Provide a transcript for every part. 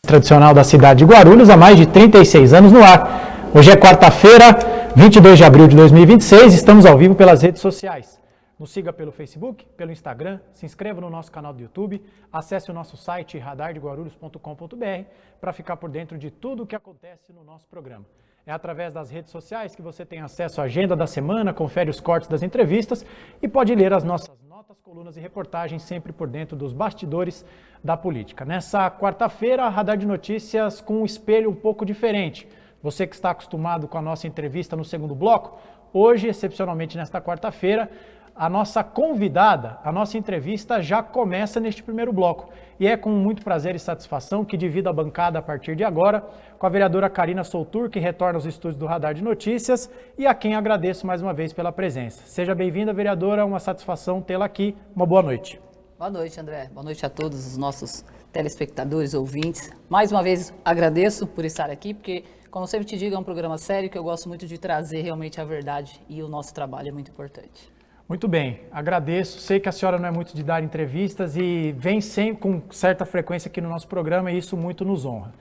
Tradicional da cidade de Guarulhos há mais de 36 anos no ar. Hoje é quarta-feira, 22 de abril de 2026, estamos ao vivo pelas redes sociais. Nos siga pelo Facebook, pelo Instagram, se inscreva no nosso canal do YouTube, acesse o nosso site radardeguarulhos.com.br para ficar por dentro de tudo o que acontece no nosso programa. É através das redes sociais que você tem acesso à agenda da semana, confere os cortes das entrevistas e pode ler as nossas notas, colunas e reportagens sempre por dentro dos bastidores da política. Nessa quarta-feira, Radar de Notícias com um espelho um pouco diferente. Você que está acostumado com a nossa entrevista no segundo bloco, hoje, excepcionalmente nesta quarta-feira, a nossa convidada, a nossa entrevista já começa neste primeiro bloco. E é com muito prazer e satisfação que divido a bancada a partir de agora com a vereadora Karina Soltur, que retorna aos estúdios do Radar de Notícias, e a quem agradeço mais uma vez pela presença. Seja bem-vinda, vereadora, uma satisfação tê-la aqui. Uma boa noite. Boa noite, André. Boa noite a todos os nossos telespectadores, ouvintes. Mais uma vez agradeço por estar aqui, porque, como eu sempre te digo, é um programa sério que eu gosto muito de trazer realmente a verdade e o nosso trabalho é muito importante. Muito bem, agradeço. Sei que a senhora não é muito de dar entrevistas e vem sempre com certa frequência aqui no nosso programa e isso muito nos honra.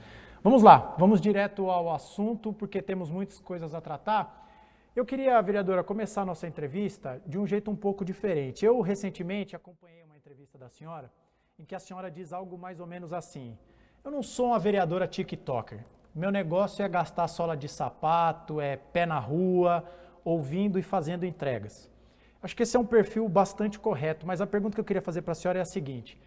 Vamos lá, vamos direto ao assunto, porque temos muitas coisas a tratar. Eu queria, vereadora, começar a nossa entrevista de um jeito um pouco diferente. Eu, recentemente, acompanhei uma entrevista da senhora em que a senhora diz algo mais ou menos assim: eu não sou uma vereadora TikToker. Meu negócio é gastar sola de sapato, é pé na rua, ouvindo e fazendo entregas. Acho que esse é um perfil bastante correto, mas a pergunta que eu queria fazer para a senhora é a seguinte: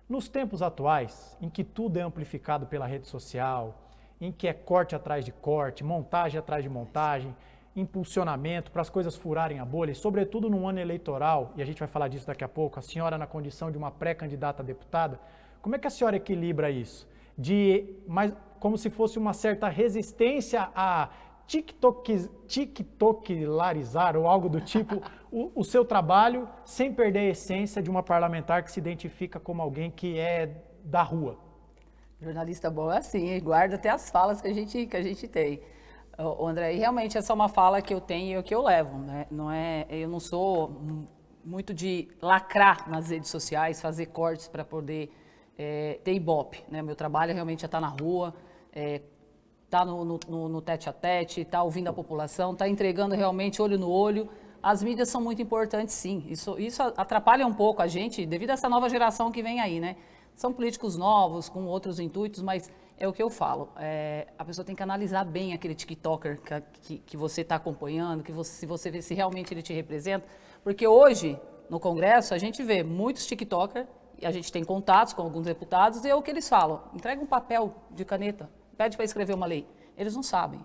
nos tempos atuais, em que tudo é amplificado pela rede social, em que é corte atrás de corte, montagem atrás de montagem, impulsionamento para as coisas furarem a bolha, e sobretudo num ano eleitoral, e a gente vai falar disso daqui a pouco, a senhora na condição de uma pré-candidata a deputada, como é que a senhora equilibra isso? Como se fosse uma certa resistência a TikTokilarizar ou algo do tipo o seu trabalho sem perder a essência de uma parlamentar que se identifica como alguém que é da rua. Jornalista bom é assim, guarda até as falas que a gente tem. André, e realmente essa é uma fala que eu tenho e que eu levo, né? Eu não sou muito de lacrar nas redes sociais, fazer cortes para poder ter ibope, né? Meu trabalho realmente é estar na rua, tá no tete a tete, tá ouvindo a população, tá entregando realmente olho no olho. As mídias são muito importantes, sim. Isso atrapalha um pouco a gente, devido a essa nova geração que vem aí, né? São políticos novos, com outros intuitos, mas é o que eu falo. A pessoa tem que analisar bem aquele TikToker que você está acompanhando, se você vê se realmente ele te representa. Porque hoje, no Congresso, a gente vê muitos TikTokers, e a gente tem contatos com alguns deputados, e é o que eles falam: entrega um papel de caneta, pede para escrever uma lei. Eles não sabem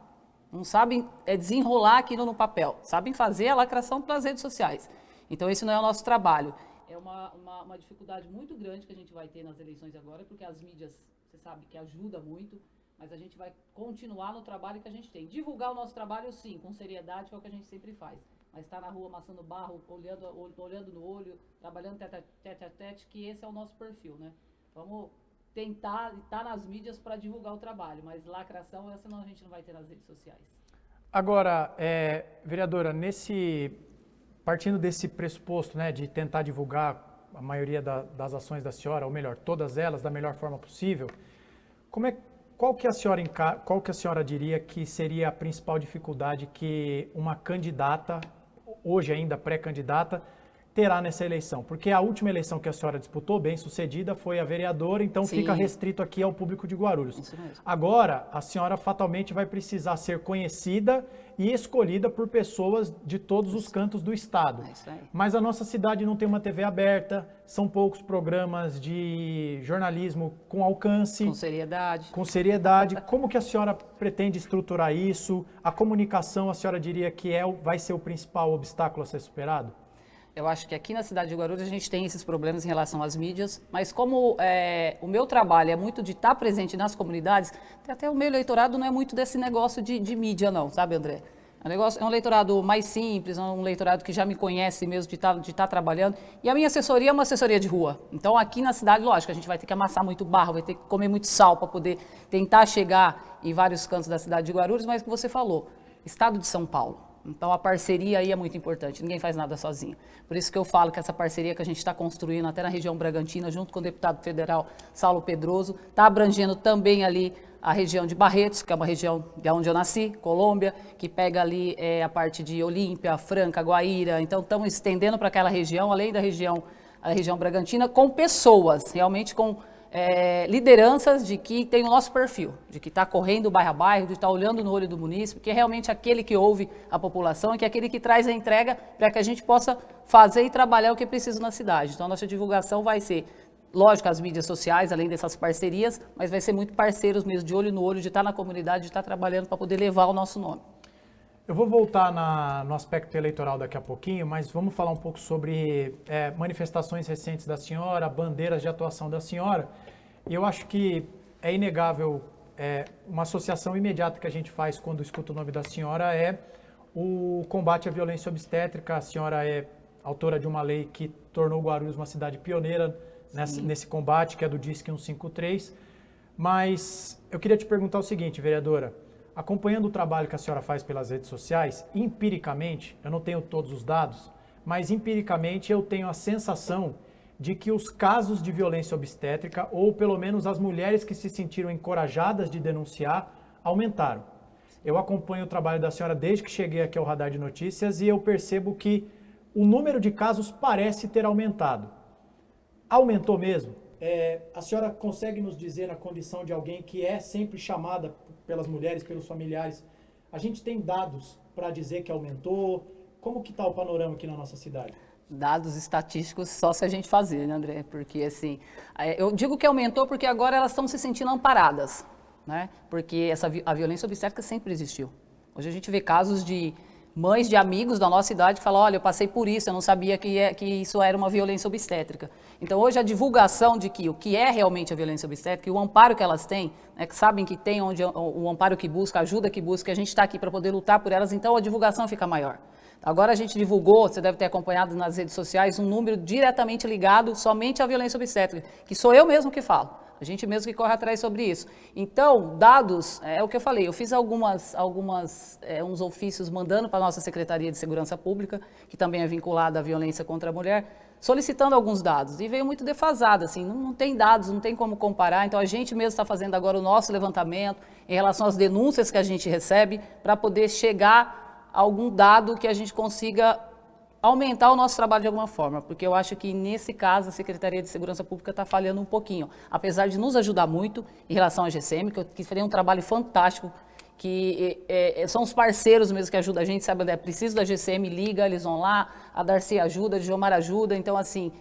desenrolar aquilo no papel, sabem fazer a lacração pelas redes sociais. Então esse não é o nosso trabalho. É uma dificuldade muito grande que a gente vai ter nas eleições agora, porque as mídias, você sabe que ajuda muito, mas a gente vai continuar no trabalho que a gente tem. Divulgar o nosso trabalho, sim, com seriedade, que é o que a gente sempre faz. Mas estar na rua amassando barro, olhando no olho, trabalhando tete a tete, que esse é o nosso perfil, né? Vamos tentar estar nas mídias para divulgar o trabalho, mas lacração, essa não, a gente não vai ter nas redes sociais. Agora, vereadora, partindo desse pressuposto, né, de tentar divulgar a maioria das ações da senhora, ou melhor, todas elas da melhor forma possível, qual que a senhora diria que seria a principal dificuldade que uma candidata, hoje ainda pré-candidata, terá nessa eleição? Porque a última eleição que a senhora disputou, bem sucedida, foi a vereadora, então sim, fica restrito aqui ao público de Guarulhos. Isso mesmo. Agora, a senhora fatalmente vai precisar ser conhecida e escolhida por pessoas de todos os cantos do estado. É isso aí. Mas a nossa cidade não tem uma TV aberta, são poucos programas de jornalismo com alcance. Com seriedade. Com seriedade. Como que a senhora pretende estruturar isso? A comunicação, a senhora diria que vai ser o principal obstáculo a ser superado? Eu acho que aqui na cidade de Guarulhos a gente tem esses problemas em relação às mídias, mas como o meu trabalho é muito de estar presente nas comunidades, até o meu eleitorado não é muito desse negócio de mídia não, sabe, André? É um eleitorado mais simples, é um eleitorado que já me conhece mesmo de estar trabalhando. E a minha assessoria é uma assessoria de rua. Então aqui na cidade, lógico, a gente vai ter que amassar muito barro, vai ter que comer muito sal para poder tentar chegar em vários cantos da cidade de Guarulhos, mas o que você falou, estado de São Paulo. Então a parceria aí é muito importante, ninguém faz nada sozinho. Por isso que eu falo que essa parceria que a gente está construindo até na região Bragantina, junto com o deputado federal Saulo Pedroso, está abrangendo também ali a região de Barretos, que é uma região de onde eu nasci, Colômbia, que pega ali a parte de Olímpia, Franca, Guaíra. Então estamos estendendo para aquela região, além da região, a região Bragantina, com pessoas, realmente com lideranças de que tem o nosso perfil, de que está correndo bairro a bairro, de estar olhando no olho do munícipe, que é realmente aquele que ouve a população e que é aquele que traz a entrega para que a gente possa fazer e trabalhar o que é preciso na cidade. Então a nossa divulgação vai ser, lógico, as mídias sociais, além dessas parcerias, mas vai ser muito parceiros mesmo, de olho no olho, de estar na comunidade, de estar trabalhando para poder levar o nosso nome. Eu vou voltar no aspecto eleitoral daqui a pouquinho, mas vamos falar um pouco sobre manifestações recentes da senhora, bandeiras de atuação da senhora. E eu acho que é inegável, uma associação imediata que a gente faz quando escuta o nome da senhora é o combate à violência obstétrica. A senhora é autora de uma lei que tornou Guarulhos uma cidade pioneira nesse combate, que é do DISC 153. Mas eu queria te perguntar o seguinte, vereadora. Acompanhando o trabalho que a senhora faz pelas redes sociais, empiricamente, eu não tenho todos os dados, mas empiricamente eu tenho a sensação de que os casos de violência obstétrica, ou pelo menos as mulheres que se sentiram encorajadas de denunciar, aumentaram. Eu acompanho o trabalho da senhora desde que cheguei aqui ao Radar de Notícias e eu percebo que o número de casos parece ter aumentado. Aumentou mesmo? A senhora consegue nos dizer, na condição de alguém que é sempre chamada pelas mulheres, pelos familiares, a gente tem dados para dizer que aumentou? Como que está o panorama aqui na nossa cidade? Dados estatísticos só se a gente fazer, né, André? Porque, assim, eu digo que aumentou porque agora elas estão se sentindo amparadas, né? Porque a violência obstétrica sempre existiu. Hoje a gente vê casos de mães de amigos da nossa idade que falam, olha, eu passei por isso, eu não sabia que isso era uma violência obstétrica. Então, hoje a divulgação de que o que é realmente a violência obstétrica e o amparo que elas têm, né, que sabem que tem onde o amparo que busca, a ajuda que busca, a gente está aqui para poder lutar por elas, então a divulgação fica maior. Agora a gente divulgou, você deve ter acompanhado nas redes sociais, um número diretamente ligado somente à violência obstétrica, que sou eu mesmo que falo. A gente mesmo que corre atrás sobre isso. Então, dados, é o que eu falei, eu fiz uns ofícios mandando para a nossa Secretaria de Segurança Pública, que também é vinculada à violência contra a mulher, solicitando alguns dados. E veio muito defasado, assim, não tem dados, não tem como comparar. Então, a gente mesmo está fazendo agora o nosso levantamento em relação às denúncias que a gente recebe, para poder chegar a algum dado que a gente consiga aumentar o nosso trabalho de alguma forma, porque eu acho que nesse caso a Secretaria de Segurança Pública está falhando um pouquinho, apesar de nos ajudar muito em relação à GCM, que faria um trabalho fantástico, que são os parceiros mesmo que ajudam a gente, sabe, André? Preciso da GCM, liga, eles vão lá, a Darcy ajuda, a Djomar ajuda, então assim,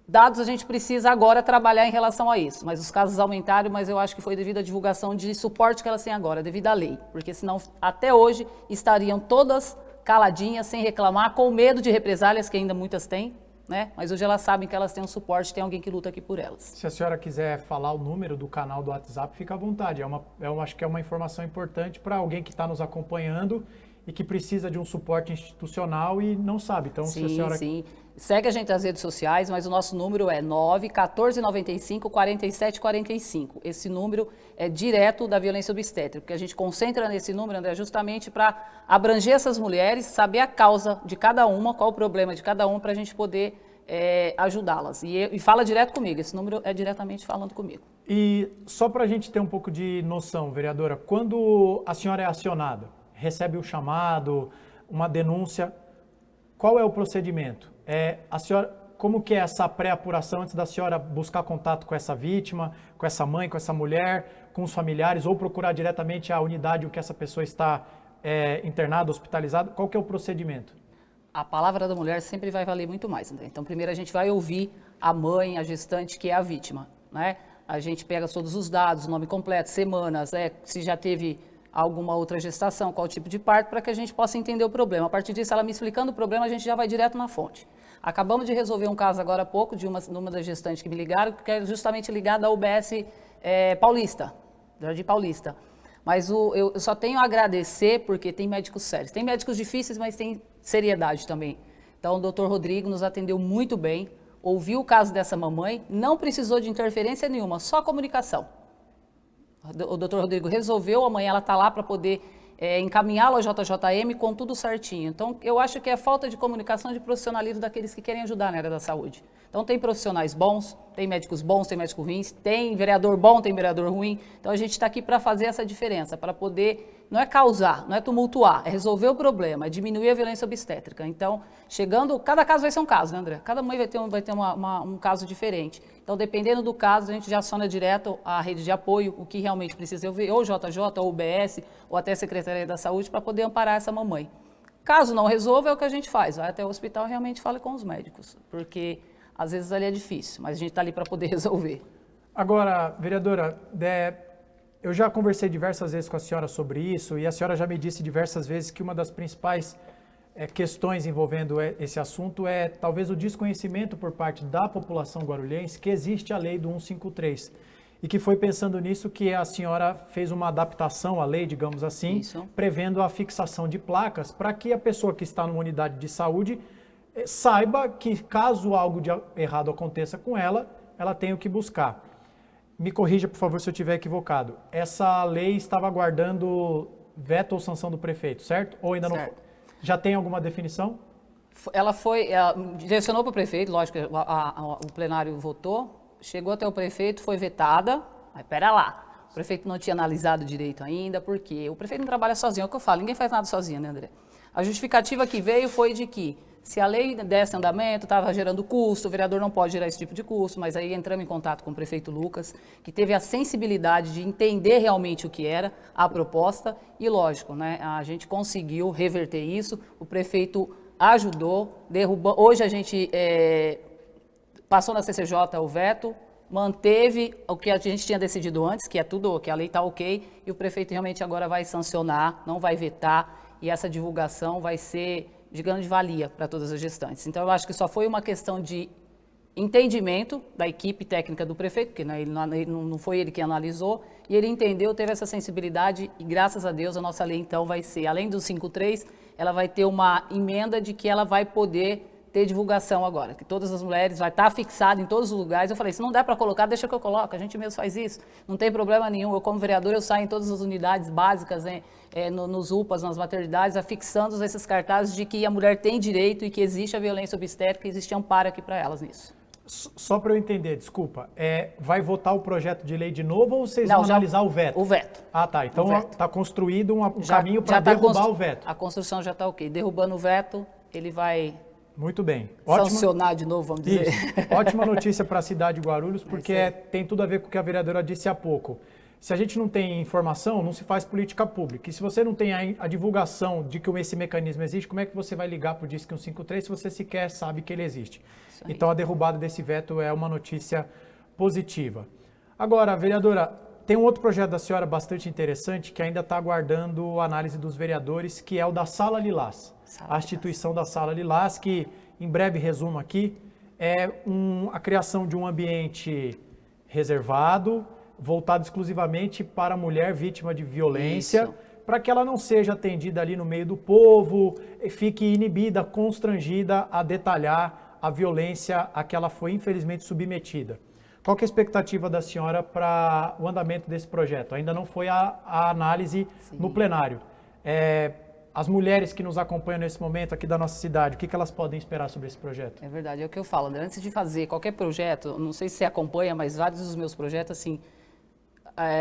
dados a gente precisa agora trabalhar em relação a isso, mas os casos aumentaram, mas eu acho que foi devido à divulgação de suporte que elas têm agora, devido à lei, porque senão até hoje estariam todas caladinhas, sem reclamar, com medo de represálias, que ainda muitas têm, né? Mas hoje elas sabem que elas têm um suporte, tem alguém que luta aqui por elas. Se a senhora quiser falar o número do canal do WhatsApp, fica à vontade. Eu acho que é uma informação importante para alguém que está nos acompanhando e que precisa de um suporte institucional e não sabe. Então, sim, se a senhora... Sim. Segue a gente nas redes sociais, mas o nosso número é 91495 4745. Esse número é direto da violência obstétrica, porque a gente concentra nesse número, André, justamente para abranger essas mulheres, saber a causa de cada uma, qual o problema de cada uma, para a gente poder ajudá-las. E fala direto comigo, esse número é diretamente falando comigo. E só para a gente ter um pouco de noção, vereadora, quando a senhora é acionada, recebe o chamado, uma denúncia, qual é o procedimento? A senhora, como que é essa pré-apuração antes da senhora buscar contato com essa vítima, com essa mãe, com essa mulher, com os familiares, ou procurar diretamente a unidade em que essa pessoa está internada, hospitalizada? Qual que é o procedimento? A palavra da mulher sempre vai valer muito mais, André. Então, primeiro a gente vai ouvir a mãe, a gestante, que é a vítima, né? A gente pega todos os dados, nome completo, semanas, se já teve alguma outra gestação, qual tipo de parto, para que a gente possa entender o problema. A partir disso, ela me explicando o problema, a gente já vai direto na fonte. Acabamos de resolver um caso agora há pouco, de uma das gestantes que me ligaram, que é justamente ligada à UBS Paulista, Jardim Paulista. Mas eu só tenho a agradecer, porque tem médicos sérios. Tem médicos difíceis, mas tem seriedade também. Então, o doutor Rodrigo nos atendeu muito bem, ouviu o caso dessa mamãe, não precisou de interferência nenhuma, só comunicação. O doutor Rodrigo resolveu, amanhã ela está lá para poder encaminhá-lo ao JJM com tudo certinho. Então, eu acho que é falta de comunicação, de profissionalismo daqueles que querem ajudar na área da saúde. Então, tem profissionais bons, tem médicos bons, tem médicos ruins, tem vereador bom, tem vereador ruim. Então, a gente está aqui para fazer essa diferença, para poder, não é causar, não é tumultuar, é resolver o problema, é diminuir a violência obstétrica. Então, chegando, cada caso vai ser um caso, né, André? Cada mãe vai ter um caso diferente. Então, dependendo do caso, a gente já aciona direto a rede de apoio, o que realmente precisa, ou JJ, ou UBS, ou até a Secretaria da Saúde, para poder amparar essa mamãe. Caso não resolva, é o que a gente faz, vai até o hospital e realmente fala com os médicos, porque às vezes ali é difícil, mas a gente está ali para poder resolver. Agora, vereadora, eu já conversei diversas vezes com a senhora sobre isso e a senhora já me disse diversas vezes que uma das principais questões envolvendo esse assunto é talvez o desconhecimento por parte da população guarulhense que existe a lei do 153 e que foi pensando nisso que a senhora fez uma adaptação à lei, digamos assim, Isso. prevendo a fixação de placas para que a pessoa que está numa unidade de saúde saiba que caso algo de errado aconteça com ela, ela tem o que buscar. Me corrija, por favor, se eu estiver equivocado. Essa lei estava aguardando veto ou sanção do prefeito, certo? Ou ainda Certo. não foi? Já tem alguma definição? Ela direcionou para o prefeito, lógico, o plenário votou, chegou até o prefeito, foi vetada, mas pera lá, o prefeito não tinha analisado direito ainda, porque o prefeito não trabalha sozinho, é o que eu falo, ninguém faz nada sozinho, né, André? A justificativa que veio foi de que se a lei desse andamento, estava gerando custo, o vereador não pode gerar esse tipo de custo, mas aí entramos em contato com o prefeito Lucas, que teve a sensibilidade de entender realmente o que era a proposta e, lógico, né, a gente conseguiu reverter isso, o prefeito ajudou, derrubou, hoje a gente passou na CCJ o veto, manteve o que a gente tinha decidido antes, que é tudo, que a lei está ok, e o prefeito realmente agora vai sancionar, não vai vetar, e essa divulgação vai ser de grande valia para todas as gestantes. Então, eu acho que só foi uma questão de entendimento da equipe técnica do prefeito, porque né, não foi ele que analisou, e ele entendeu, teve essa sensibilidade, e graças a Deus a nossa lei, então, vai ser, além do 53, ela vai ter uma emenda de que ela vai poder ter divulgação agora, que todas as mulheres vai estar fixado em todos os lugares. Eu falei, se não der para colocar, deixa que eu coloco, a gente mesmo faz isso, não tem problema nenhum. Eu, como vereador, eu saio em todas as unidades básicas, né, nos UPAs, nas maternidades, afixando esses cartazes de que a mulher tem direito e que existe a violência obstétrica e existe amparo aqui para elas nisso. Só para eu entender, desculpa, vai votar o projeto de lei de novo ou vocês vão analisar o veto? O veto. Ah, tá. Então está construído um caminho para derrubar o veto. A construção já está ok. Derrubando o veto, ele vai... Muito bem. Sancionar de novo, vamos dizer. Isso. Ótima notícia para a cidade de Guarulhos, porque tem tudo a ver com o que a vereadora disse há pouco. Se a gente não tem informação, não se faz política pública. E se você não tem a divulgação de que esse mecanismo existe, como é que você vai ligar para o Disque 153 se você sequer sabe que ele existe? Então, a derrubada desse veto é uma notícia positiva. Agora, vereadora, tem um outro projeto da senhora bastante interessante que ainda está aguardando a análise dos vereadores, que é o da Sala Lilás. A instituição da Sala Lilás, que, em breve resumo aqui, é a criação de um ambiente reservado, voltado exclusivamente para a mulher vítima de violência, para que ela não seja atendida ali no meio do povo, fique inibida, constrangida a detalhar a violência a que ela foi infelizmente submetida. Qual que é a expectativa da senhora para o andamento desse projeto? Ainda não foi a análise no plenário. As mulheres que nos acompanham nesse momento aqui da nossa cidade, o que elas podem esperar sobre esse projeto? É verdade, é o que eu falo. Antes de fazer qualquer projeto, não sei se você acompanha, mas vários dos meus projetos, assim,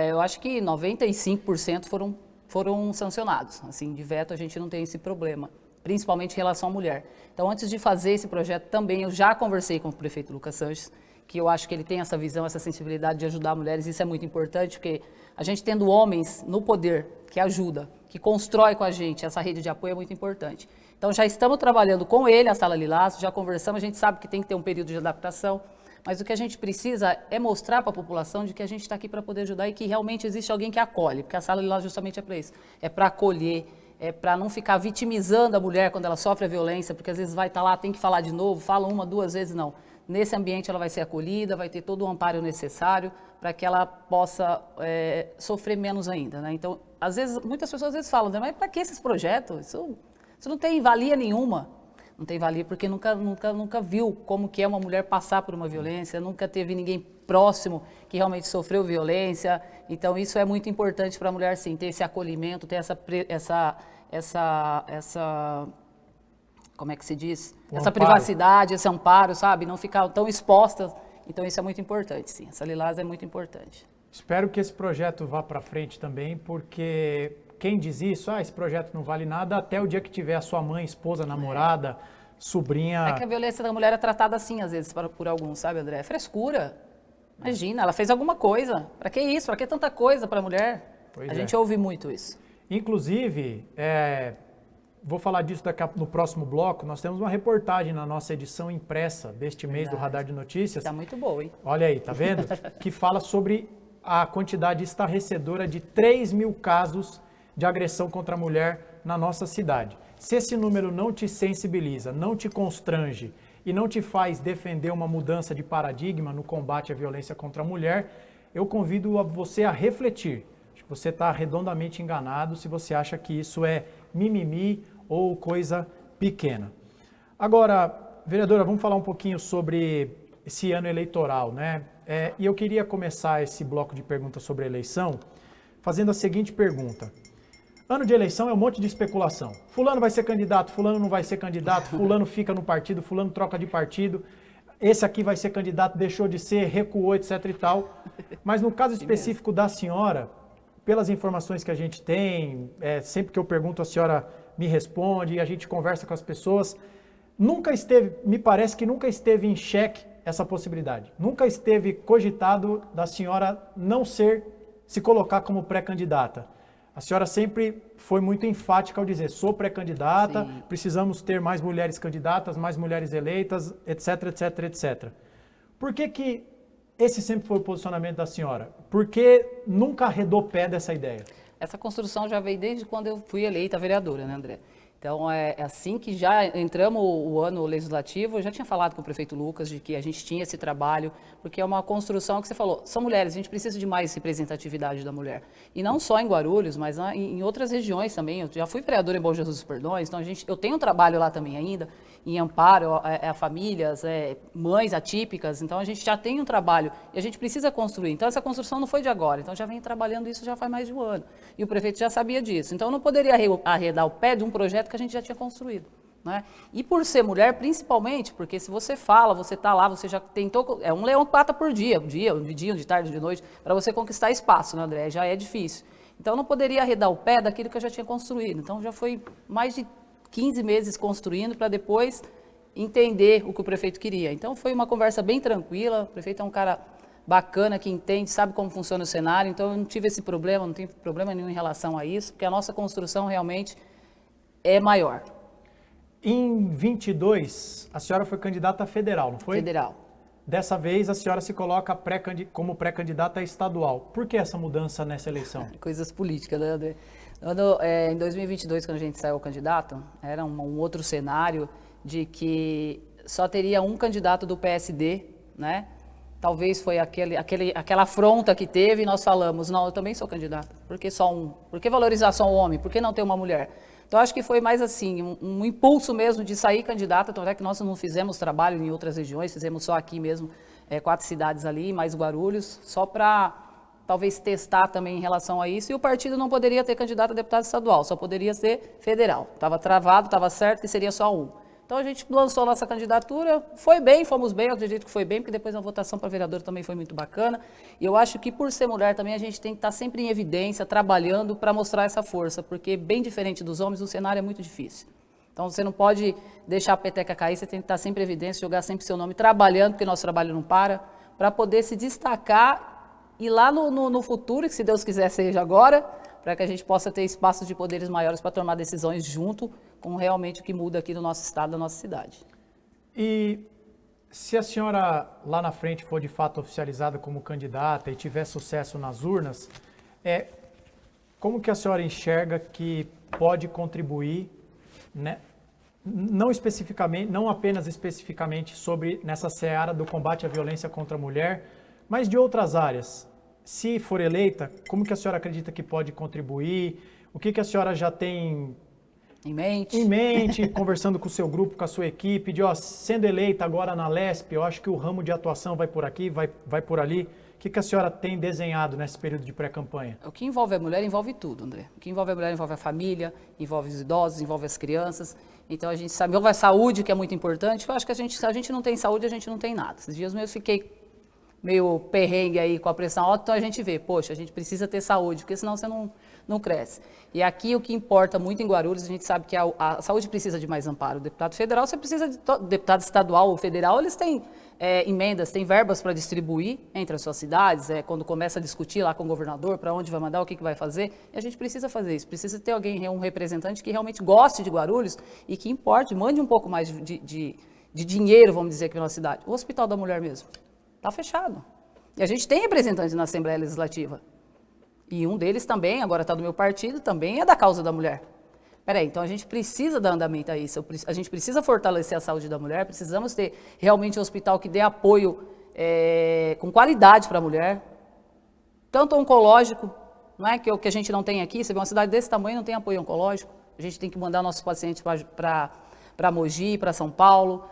eu acho que 95% foram sancionados. Assim, de veto a gente não tem esse problema, principalmente em relação à mulher. Então, antes de fazer esse projeto também, eu já conversei com o prefeito Lucas Sanches, que eu acho que ele tem essa visão, essa sensibilidade de ajudar mulheres, isso é muito importante, porque a gente tendo homens no poder, que ajuda, que constrói com a gente essa rede de apoio é muito importante. Então, já estamos trabalhando com ele, a Sala Lilás, já conversamos, a gente sabe que tem que ter um período de adaptação, mas o que a gente precisa é mostrar para a população de que a gente está aqui para poder ajudar e que realmente existe alguém que acolhe, porque a Sala Lilás justamente é para isso, é para acolher, é para não ficar vitimizando a mulher quando ela sofre a violência, porque às vezes vai estar lá, tem que falar de novo, fala uma, duas vezes, não. Nesse ambiente ela vai ser acolhida, vai ter todo o amparo necessário para que ela possa sofrer menos ainda, né? Então, às vezes, muitas pessoas às vezes falam, mas para que esses projetos? Isso não tem valia nenhuma. Não tem valia porque nunca viu como que é uma mulher passar por uma violência, nunca teve ninguém próximo que realmente sofreu violência. Então isso é muito importante para a mulher, sim, ter esse acolhimento, ter essa como é que se diz? Essa privacidade, esse amparo, sabe? Não ficar tão exposta. Então isso é muito importante, sim. Essa Lilás é muito importante. Espero que esse projeto vá para frente também, porque quem diz isso, esse projeto não vale nada, até o dia que tiver a sua mãe, esposa, namorada, sobrinha... É que a violência da mulher é tratada assim, às vezes, por alguns, sabe, André? É frescura. Imagina, ela fez alguma coisa. Para que isso? Para que tanta coisa para a mulher? A gente ouve muito isso. Inclusive, vou falar disso no próximo bloco, nós temos uma reportagem na nossa edição impressa deste mês do Radar de Notícias. Está muito boa, hein? Olha aí, tá vendo? Que fala sobre a quantidade estarrecedora de 3 mil casos de agressão contra a mulher na nossa cidade. Se esse número não te sensibiliza, não te constrange e não te faz defender uma mudança de paradigma no combate à violência contra a mulher, eu convido você a refletir. Acho que você está redondamente enganado se você acha que isso é mimimi ou coisa pequena. Agora, vereadora, vamos falar um pouquinho sobre esse ano eleitoral, né? E eu queria começar esse bloco de perguntas sobre a eleição fazendo a seguinte pergunta. Ano de eleição é um monte de especulação. Fulano vai ser candidato, fulano não vai ser candidato, fulano fica no partido, fulano troca de partido, esse aqui vai ser candidato, deixou de ser, recuou, etc e tal. Mas no caso específico da senhora, pelas informações que a gente tem, sempre que eu pergunto a senhora me responde e a gente conversa com as pessoas, me parece que nunca esteve em xeque essa possibilidade. Nunca esteve cogitado da senhora não se colocar como pré-candidata. A senhora sempre foi muito enfática ao dizer, sou pré-candidata, precisamos ter mais mulheres candidatas, mais mulheres eleitas, etc, etc, etc. Por que esse sempre foi o posicionamento da senhora? Por que nunca arredou pé dessa ideia? Essa construção já veio desde quando eu fui eleita vereadora, né, André? Então, é assim que já entramos o ano legislativo, eu já tinha falado com o prefeito Lucas de que a gente tinha esse trabalho, porque é uma construção que você falou, são mulheres, a gente precisa de mais representatividade da mulher. E não só em Guarulhos, mas em outras regiões também. Eu já fui vereadora em Bom Jesus dos Perdões, então eu tenho um trabalho lá também ainda, em amparo a famílias, mães atípicas, então a gente já tem um trabalho e a gente precisa construir. Então, essa construção não foi de agora, então já vem trabalhando isso já faz mais de um ano. E o prefeito já sabia disso. Então, eu não poderia arredar o pé de um projeto que a gente já tinha construído, né? E por ser mulher, principalmente, porque se você fala, você está lá, você já tentou, um leão que pata por dia, de tarde, de noite, para você conquistar espaço, né, André? Já é difícil. Então, eu não poderia arredar o pé daquilo que eu já tinha construído. Então, já foi mais de 15 meses construindo para depois entender o que o prefeito queria. Então, foi uma conversa bem tranquila, o prefeito é um cara bacana, que entende, sabe como funciona o cenário, então eu não tive esse problema, não tenho problema nenhum em relação a isso, porque a nossa construção realmente é maior. Em 22, a senhora foi candidata federal, não foi? Federal. Dessa vez, a senhora se coloca como pré-candidata estadual. Por que essa mudança nessa eleição? Coisas políticas, né, André? Em 2022, quando a gente saiu candidato, era um outro cenário de que só teria um candidato do PSD, né? Talvez foi aquela afronta que teve e nós falamos, não, eu também sou candidata. Por que só um? Por que valorizar só um homem? Por que não ter uma mulher? Então, acho que foi mais assim, um impulso mesmo de sair candidata, tanto é que nós não fizemos trabalho em outras regiões, fizemos só aqui mesmo, 4 cidades ali, mais Guarulhos, só para talvez testar também em relação a isso, e o partido não poderia ter candidato a deputado estadual, só poderia ser federal. Estava travado, estava certo que seria só um. Então, a gente lançou a nossa candidatura, foi bem, fomos bem, eu acredito que foi bem, porque depois a votação para vereador também foi muito bacana. E eu acho que por ser mulher também a gente tem que estar sempre em evidência, trabalhando para mostrar essa força, porque bem diferente dos homens, o cenário é muito difícil. Então, você não pode deixar a peteca cair, você tem que estar sempre em evidência, jogar sempre seu nome, trabalhando, porque nosso trabalho não para poder se destacar e lá no futuro, que se Deus quiser seja agora, para que a gente possa ter espaços de poderes maiores para tomar decisões junto com realmente o que muda aqui no nosso estado, da nossa cidade. E se a senhora lá na frente for de fato oficializada como candidata e tiver sucesso nas urnas, como que a senhora enxerga que pode contribuir, né, não apenas especificamente nessa seara do combate à violência contra a mulher, mas de outras áreas? Se for eleita, como que a senhora acredita que pode contribuir? O que a senhora já tem em mente. Em mente, conversando com o seu grupo, com a sua equipe, de sendo eleita agora na LESP, eu acho que o ramo de atuação vai por aqui, vai por ali. O que a senhora tem desenhado nesse período de pré-campanha? O que envolve a mulher envolve tudo, André. O que envolve a mulher envolve a família, envolve os idosos, envolve as crianças. Então a gente sabe, envolve a saúde, que é muito importante. Eu acho que se a gente não tem saúde, a gente não tem nada. Esses dias mesmo eu fiquei meio perrengue aí com a pressão alta, então a gente vê, poxa, a gente precisa ter saúde, porque senão você não cresce. E aqui o que importa muito em Guarulhos, a gente sabe que a saúde precisa de mais amparo. O deputado federal, você precisa de deputado estadual ou federal, eles têm emendas, têm verbas para distribuir entre as suas cidades, quando começa a discutir lá com o governador, para onde vai mandar, o que vai fazer, e a gente precisa fazer isso, precisa ter alguém, um representante que realmente goste de Guarulhos e que importe, mande um pouco mais de dinheiro, vamos dizer, aqui na nossa cidade. O Hospital da Mulher mesmo. Está fechado. E a gente tem representantes na Assembleia Legislativa. E um deles também, agora está do meu partido, também é da causa da mulher. Peraí, então a gente precisa dar andamento a isso. A gente precisa fortalecer a saúde da mulher, precisamos ter realmente um hospital que dê apoio com qualidade para a mulher. Tanto oncológico, não é que o que a gente não tem aqui, você vê uma cidade desse tamanho não tem apoio oncológico. A gente tem que mandar nossos pacientes para Mogi, para São Paulo.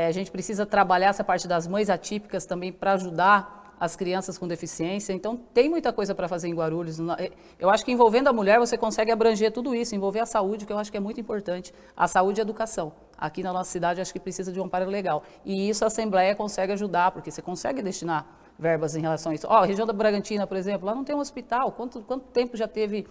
A gente precisa trabalhar essa parte das mães atípicas também para ajudar as crianças com deficiência. Então, tem muita coisa para fazer em Guarulhos. Eu acho que envolvendo a mulher, você consegue abranger tudo isso, envolver a saúde, que eu acho que é muito importante. A saúde e a educação. Aqui na nossa cidade, eu acho que precisa de um amparo legal. E isso a Assembleia consegue ajudar, porque você consegue destinar verbas em relação a isso. A região da Bragantina, por exemplo, lá não tem um hospital. Quanto tempo já teve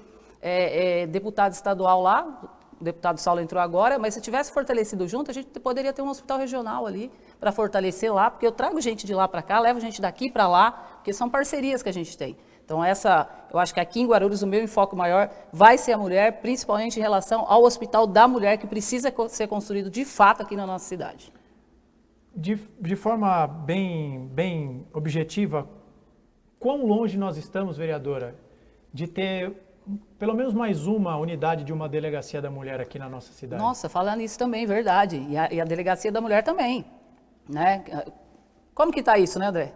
deputado estadual lá? O deputado Saulo entrou agora, mas se tivesse fortalecido junto, a gente poderia ter um hospital regional ali para fortalecer lá, porque eu trago gente de lá para cá, levo gente daqui para lá, porque são parcerias que a gente tem. Então eu acho que aqui em Guarulhos o meu enfoque maior vai ser a mulher, principalmente em relação ao Hospital da Mulher, que precisa ser construído de fato aqui na nossa cidade. De forma bem objetiva, quão longe nós estamos, vereadora, de ter pelo menos mais uma unidade de uma delegacia da mulher aqui na nossa cidade? Nossa, falando isso também, verdade. E a delegacia da mulher também, né? Como que está isso, né, André?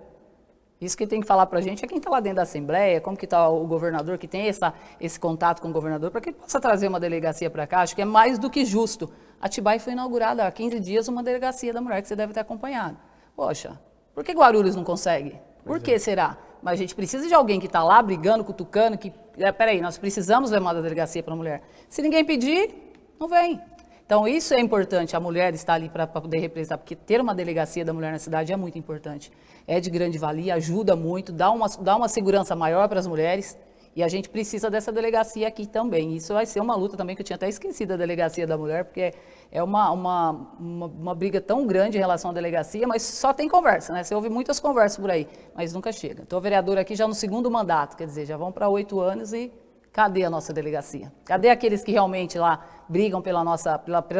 Isso que tem que falar para a gente é quem está lá dentro da Assembleia, como que está o governador, que tem esse contato com o governador, para que ele possa trazer uma delegacia para cá. Acho que é mais do que justo. Atibaia foi inaugurada há 15 dias uma delegacia da mulher, que você deve ter acompanhado. Poxa, por que Guarulhos não consegue? Por que será? Mas a gente precisa de alguém que está lá brigando, cutucando, que, peraí, nós precisamos levar a delegacia para a mulher. Se ninguém pedir, não vem. Então isso é importante, a mulher estar ali para poder representar, porque ter uma delegacia da mulher na cidade é muito importante. É de grande valia, ajuda muito, dá uma segurança maior para as mulheres. E a gente precisa dessa delegacia aqui também. Isso vai ser uma luta também, que eu tinha até esquecido da delegacia da mulher, porque é uma briga tão grande em relação à delegacia, mas só tem conversa, né? Você ouve muitas conversas por aí, mas nunca chega. Estou vereadora aqui já no 2º mandato, quer dizer, já vão para 8 anos e cadê a nossa delegacia? Cadê aqueles que realmente lá brigam pela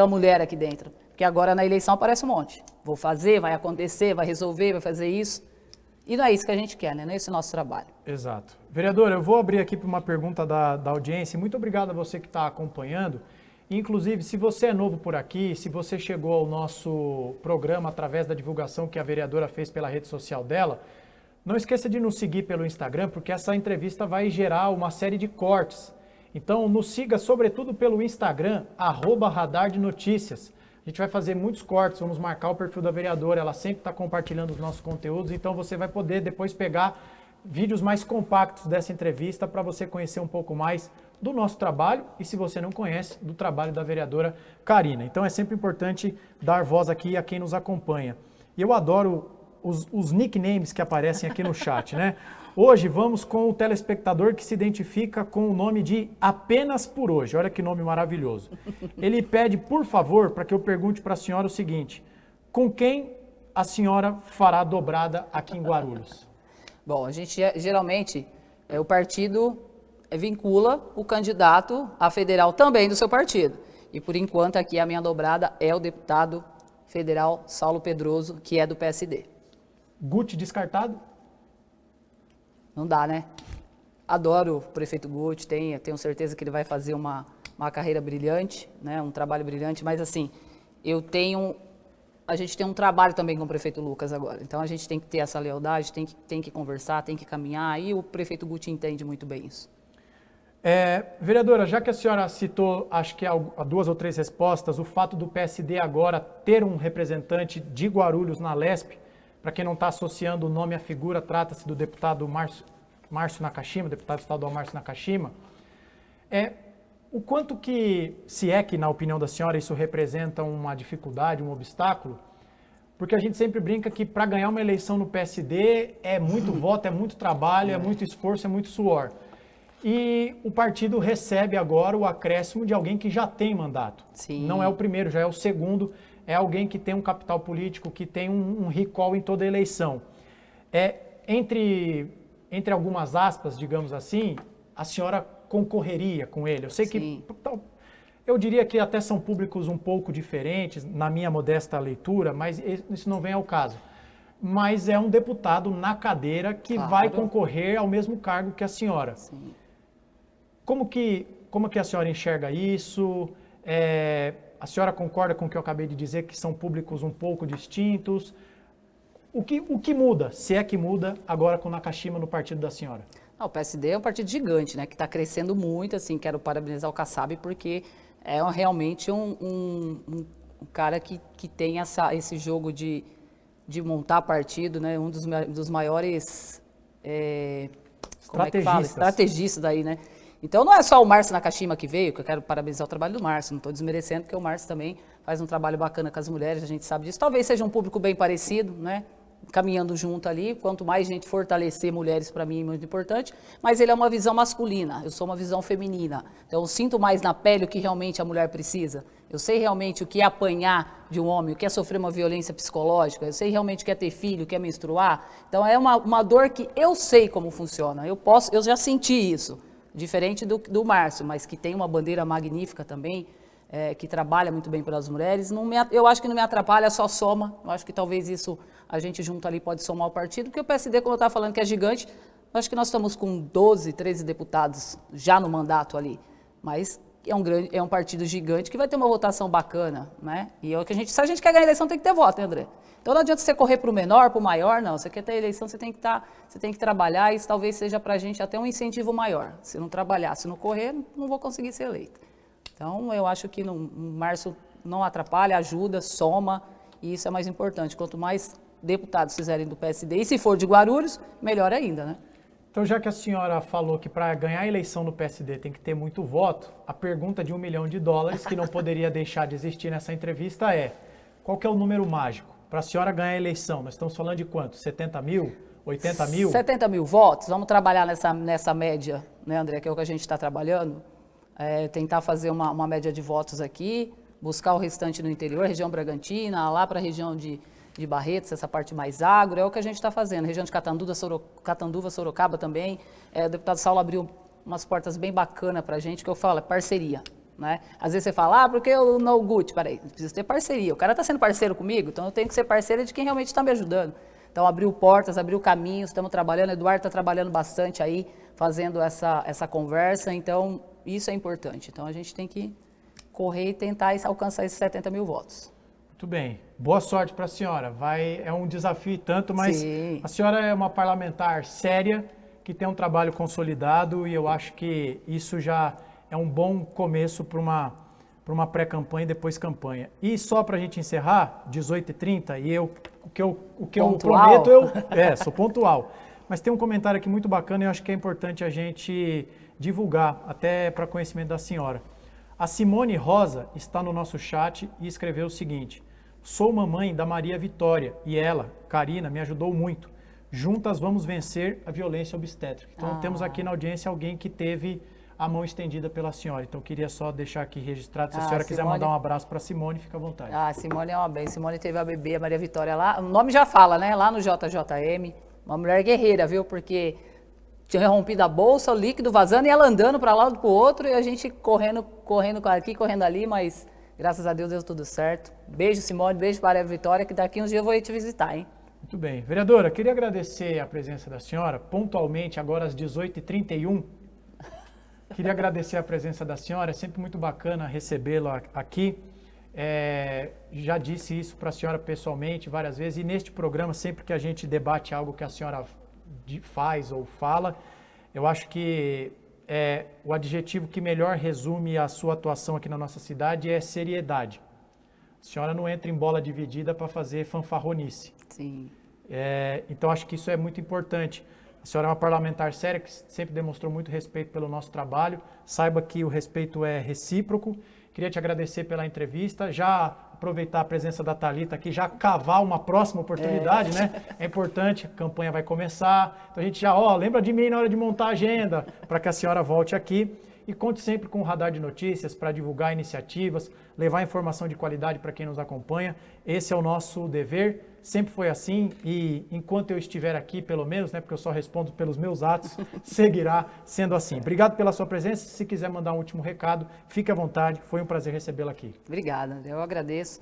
mulher aqui dentro? Porque agora na eleição aparece um monte. Vou fazer, vai acontecer, vai resolver, vai fazer isso. E não é isso que a gente quer, né? Não é esse o nosso trabalho. Exato. Vereadora, eu vou abrir aqui para uma pergunta da audiência. Muito obrigado a você que está acompanhando. Inclusive, se você é novo por aqui, se você chegou ao nosso programa através da divulgação que a vereadora fez pela rede social dela, não esqueça de nos seguir pelo Instagram, porque essa entrevista vai gerar uma série de cortes. Então, nos siga sobretudo pelo Instagram, @Radar de Notícias. A gente vai fazer muitos cortes, vamos marcar o perfil da vereadora, ela sempre está compartilhando os nossos conteúdos, então você vai poder depois pegar vídeos mais compactos dessa entrevista para você conhecer um pouco mais do nosso trabalho e, se você não conhece, do trabalho da vereadora Karina. Então é sempre importante dar voz aqui a quem nos acompanha. E eu adoro os nicknames que aparecem aqui no chat, né? Hoje vamos com o telespectador que se identifica com o nome de Apenas por Hoje. Olha que nome maravilhoso. Ele pede, por favor, para que eu pergunte para a senhora o seguinte: com quem a senhora fará dobrada aqui em Guarulhos? Bom, a gente geralmente, o partido vincula o candidato a federal também do seu partido. E por enquanto aqui a minha dobrada é o deputado federal Saulo Pedroso, que é do PSD. Guti descartado? Não dá, né? Adoro o prefeito Guti, tenho certeza que ele vai fazer uma carreira brilhante, né? Um trabalho brilhante, mas assim, a gente tem um trabalho também com o prefeito Lucas agora, então a gente tem que ter essa lealdade, tem que conversar, tem que caminhar, e o prefeito Guti entende muito bem isso. Vereadora, já que a senhora citou, acho que há 2 ou 3 respostas, o fato do PSD agora ter um representante de Guarulhos na Lesp, para quem não está associando o nome à figura, trata-se do deputado Márcio Nakashima, deputado estadual Márcio Nakashima, o quanto que, se é que na opinião da senhora isso representa uma dificuldade, um obstáculo, porque a gente sempre brinca que para ganhar uma eleição no PSD é muito voto, é muito trabalho, é muito esforço, é muito suor. E o partido recebe agora o acréscimo de alguém que já tem mandato. Sim. Não é o primeiro, já é o segundo. É alguém que tem um capital político, que tem um recall em toda a eleição. Entre algumas aspas, digamos assim, a senhora concorreria com ele. Eu sei que, eu diria que até são públicos um pouco diferentes, na minha modesta leitura, mas isso não vem ao caso. Mas é um deputado na cadeira que vai concorrer ao mesmo cargo que a senhora. Sim. Como que a senhora enxerga isso? A senhora concorda com o que eu acabei de dizer, que são públicos um pouco distintos? O que muda, se é que muda, agora com o Nakashima no partido da senhora? O PSD é um partido gigante, né, que está crescendo muito, assim, quero parabenizar o Kassab, porque é realmente um cara que tem esse jogo de montar partido, né, um dos maiores estrategistas daí, né? Então não é só o Márcio Nakashima que veio, que eu quero parabenizar o trabalho do Márcio, não estou desmerecendo, porque o Márcio também faz um trabalho bacana com as mulheres, a gente sabe disso. Talvez seja um público bem parecido, né? Caminhando junto ali, quanto mais gente fortalecer mulheres, para mim é muito importante, mas ele é uma visão masculina, eu sou uma visão feminina, então eu sinto mais na pele o que realmente a mulher precisa, eu sei realmente o que é apanhar de um homem, o que é sofrer uma violência psicológica, eu sei realmente o que é ter filho, o que é menstruar, então é uma dor que eu sei como funciona, eu já senti isso, diferente do Márcio, mas que tem uma bandeira magnífica também, que trabalha muito bem pelas mulheres, eu acho que não me atrapalha, só soma, eu acho que talvez isso a gente junto ali pode somar o partido, porque o PSD, como eu estava falando, que é gigante, eu acho que nós estamos com 12, 13 deputados já no mandato ali, mas é um partido gigante que vai ter uma votação bacana, né? E se a gente quer ganhar a eleição, tem que ter voto, né, André? Então não adianta você correr para o menor, para o maior, não. Você quer ter eleição, você tem que trabalhar, e isso talvez seja para a gente até um incentivo maior. Se não trabalhar, se não correr, não vou conseguir ser eleito. Então eu acho que o Márcio não atrapalha, ajuda, soma, e isso é mais importante. Quanto mais deputados fizerem do PSD, e se for de Guarulhos, melhor ainda, né? Então, já que a senhora falou que para ganhar a eleição no PSD tem que ter muito voto, a pergunta de $1 milhão, que não poderia deixar de existir nessa entrevista qual que é o número mágico para a senhora ganhar a eleição? Nós estamos falando de quanto? 70 mil? 80 mil? 70 mil votos, vamos trabalhar nessa média, né, André, que é o que a gente está trabalhando, tentar fazer uma média de votos aqui, buscar o restante no interior, região Bragantina, lá para a região de Barretos, essa parte mais agro, é o que a gente está fazendo. Região de Catanduva, Sorocaba também. O deputado Saulo abriu umas portas bem bacanas para a gente, que eu falo, é parceria. Né? Às vezes você fala, porque eu não good, peraí, preciso ter parceria. O cara está sendo parceiro comigo, então eu tenho que ser parceira de quem realmente está me ajudando. Então abriu portas, abriu caminhos, estamos trabalhando, o Eduardo está trabalhando bastante aí, fazendo essa conversa, então isso é importante. Então a gente tem que correr e tentar alcançar esses 70 mil votos. Muito bem. Boa sorte para a senhora. É um desafio tanto, mas sim, a senhora é uma parlamentar séria, que tem um trabalho consolidado, e eu acho que isso já é um bom começo para uma pré-campanha e depois campanha. E só para a gente encerrar, 18h30, e o que eu prometo, sou pontual. Mas tem um comentário aqui muito bacana e eu acho que é importante a gente divulgar, até para conhecimento da senhora. A Simone Rosa está no nosso chat e escreveu o seguinte: sou mamãe da Maria Vitória e ela, Karina, me ajudou muito. Juntas vamos vencer a violência obstétrica. Então temos aqui na audiência alguém que teve a mão estendida pela senhora. Então queria só deixar aqui registrado, se a senhora quiser mandar um abraço para a Simone, fica à vontade. Simone é uma bem. Simone teve a bebê, a Maria Vitória lá, o nome já fala, né? Lá no JJM, uma mulher guerreira, viu? Porque tinha rompido a bolsa, o líquido vazando e ela andando para lá para o outro e a gente correndo aqui, correndo ali, mas graças a Deus deu tudo certo. Beijo, Simone, beijo para a Vitória, que daqui uns dias eu vou ir te visitar, hein? Muito bem. Vereadora, queria agradecer a presença da senhora, pontualmente, agora às 18h31. Queria agradecer a presença da senhora, é sempre muito bacana recebê-la aqui. Já disse isso para a senhora pessoalmente várias vezes, e neste programa, sempre que a gente debate algo que a senhora faz ou fala, eu acho que o adjetivo que melhor resume a sua atuação aqui na nossa cidade é seriedade. A senhora não entra em bola dividida para fazer fanfarronice. Sim. Então, acho que isso é muito importante. A senhora é uma parlamentar séria que sempre demonstrou muito respeito pelo nosso trabalho. Saiba que o respeito é recíproco. Queria te agradecer pela entrevista. Já aproveitar a presença da Thalita aqui, já cavar uma próxima oportunidade, né? É importante, a campanha vai começar. Então a gente já, lembra de mim na hora de montar a agenda, para que a senhora volte aqui. E conte sempre com o Radar de Notícias para divulgar iniciativas, levar informação de qualidade para quem nos acompanha. Esse é o nosso dever, sempre foi assim e enquanto eu estiver aqui, pelo menos, né, porque eu só respondo pelos meus atos, seguirá sendo assim. Obrigado pela sua presença. Se quiser mandar um último recado, fique à vontade. Foi um prazer recebê-la aqui. Obrigada, eu agradeço.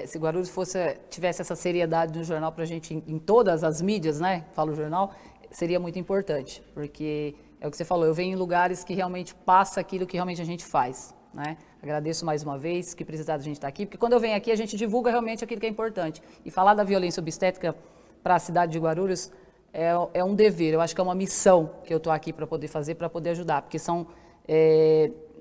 Se Guarulhos tivesse essa seriedade no jornal para a gente, em todas as mídias, né, falo jornal, seria muito importante, porque é o que você falou, eu venho em lugares que realmente passa aquilo que realmente a gente faz, né? Agradeço mais uma vez, que precisar a gente estar aqui, porque quando eu venho aqui a gente divulga realmente aquilo que é importante. E falar da violência obstétrica para a cidade de Guarulhos é um dever, eu acho que é uma missão que eu estou aqui para poder fazer, para poder ajudar, porque são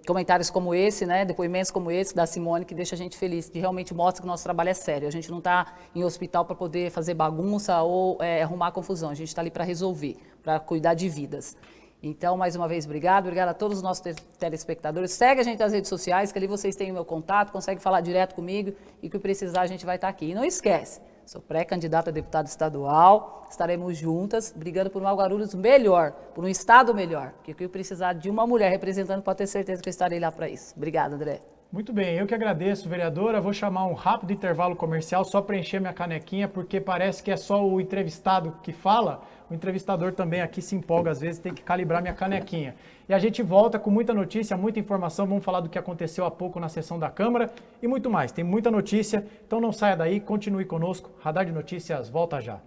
comentários como esse, né, depoimentos como esse da Simone, que deixa a gente feliz, que realmente mostra que o nosso trabalho é sério. A gente não está em hospital para poder fazer bagunça ou arrumar confusão, a gente está ali para resolver, para cuidar de vidas. Então, mais uma vez, obrigado a todos os nossos telespectadores. Segue a gente nas redes sociais, que ali vocês têm o meu contato, conseguem falar direto comigo e o que precisar a gente vai estar aqui. E não esquece, sou pré-candidata a deputada estadual, estaremos juntas, brigando por um Guarulhos melhor, por um estado melhor. Porque o que precisar de uma mulher representando, pode ter certeza que eu estarei lá para isso. Obrigada, André. Muito bem, eu que agradeço, vereadora. Vou chamar um rápido intervalo comercial só para encher minha canequinha, porque parece que é só o entrevistado que fala. O entrevistador também aqui se empolga, às vezes tem que calibrar minha canequinha. E a gente volta com muita notícia, muita informação. Vamos falar do que aconteceu há pouco na sessão da Câmara e muito mais. Tem muita notícia, então não saia daí, continue conosco. Radar de Notícias volta já.